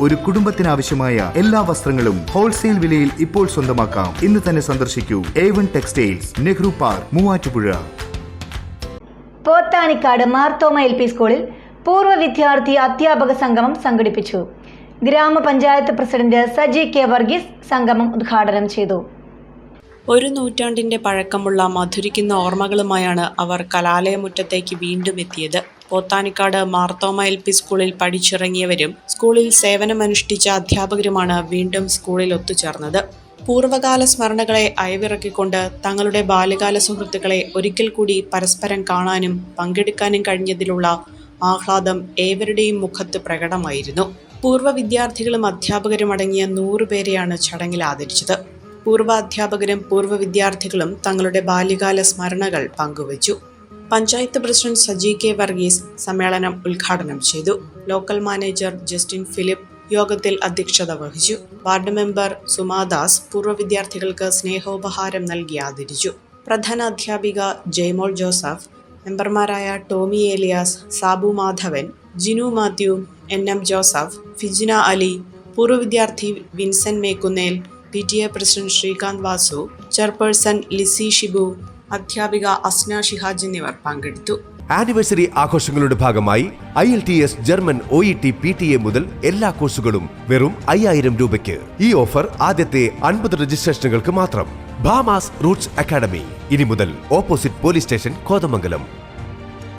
ഒരു കുടുംബത്തിനാവശ്യമായ എല്ലാ വസ്ത്രങ്ങളും ഹോൾസെയിൽ വിലയിൽ ഇപ്പോൾ സ്വന്തമാക്കാം. ഇന്ന് തന്നെ സന്ദർശിക്കൂ A1 textiles, Nehru park, Muvattupuzha. Pothanicad Marthoma LP സ്കൂളിൽ പൂർവ്വ വിദ്യാർത്ഥി അധ്യാപക സംഗമം സംഘടിപ്പിച്ചു. ഗ്രാമപഞ്ചായത്ത് പ്രസിഡന്റ് സജി K വർഗീസ് സംഗമം ഉദ്ഘാടനം ചെയ്തു. ഒരു നൂറ്റാണ്ടിന്റെ പഴക്കമുള്ള മധുരിക്കുന്ന ഓർമ്മകളുമായാണ് അവർ കലാലയമുറ്റത്തേക്ക് വീണ്ടും എത്തിയത്. പോത്താനിക്കാട് മാർത്തോമ LP സ്കൂളിൽ പഠിച്ചിറങ്ങിയവരും സ്കൂളിൽ സേവനമനുഷ്ഠിച്ച അധ്യാപകരുമാണ് വീണ്ടും സ്കൂളിൽ ഒത്തുചേർന്നത്. പൂർവ്വകാല സ്മരണകളെ അയവിറക്കിക്കൊണ്ട് തങ്ങളുടെ ബാല്യകാല സുഹൃത്തുക്കളെ ഒരിക്കൽ കൂടി പരസ്പരം കാണാനും പങ്കെടുക്കാനും കഴിഞ്ഞതിലുള്ള ആഹ്ലാദം ഏവരുടെയും മുഖത്ത് പ്രകടമായിരുന്നു. പൂർവ്വ വിദ്യാർത്ഥികളും അധ്യാപകരും അടങ്ങിയ 100 പേരെയാണ് ചടങ്ങിൽ ആദരിച്ചത്. പൂർവ്വ അധ്യാപകരും പൂർവ്വ വിദ്യാർത്ഥികളും തങ്ങളുടെ ബാല്യകാല സ്മരണകൾ പങ്കുവച്ചു. പഞ്ചായത്ത് പ്രസിഡന്റ് സജി K വർഗീസ് സമ്മേളനം ഉദ്ഘാടനം ചെയ്തു. ലോക്കൽ മാനേജർ ജസ്റ്റിൻ ഫിലിപ്പ് യോഗത്തിൽ അധ്യക്ഷത വഹിച്ചു. വാർഡ് മെമ്പർ സുമാദാസ് പൂർവ്വ വിദ്യാർത്ഥികൾക്ക് സ്നേഹോപഹാരം നൽകി ആദരിച്ചു. പ്രധാന അധ്യാപിക ജയ്മോൾ ജോസഫ്, മെമ്പർമാരായ ടോമി ഏലിയാസ്, സാബു മാധവൻ, ജിനു മാത്യു, NM ജോസഫ്, ഫിജിന അലി, പൂർവ്വ വിദ്യാർത്ഥി Vincent Mekkunnel, PTA president Srikanth Vasu, chairperson Lissy Shibu, അധ്യാപിക അസ്ന ഷിഹാജ് എന്നിവർ പങ്കെടുത്തു. ആനിവേഴ്സറി ആഘോഷങ്ങളുടെ ഭാഗമായി IELTS, ജർമ്മൻ, OET, PTA മുതൽ എല്ലാ കോഴ്സുകളും വെറും 5000 രൂപയ്ക്ക്. ഈ ഓഫർ ആദ്യത്തെ 50 രജിസ്ട്രേഷനുകൾക്ക് മാത്രം. ഭാമാസ് റൂട്ട്സ് അക്കാഡമി, ഇനി മുതൽ ഓപ്പോസിറ്റ് പോലീസ് സ്റ്റേഷൻ, കോതമംഗലം.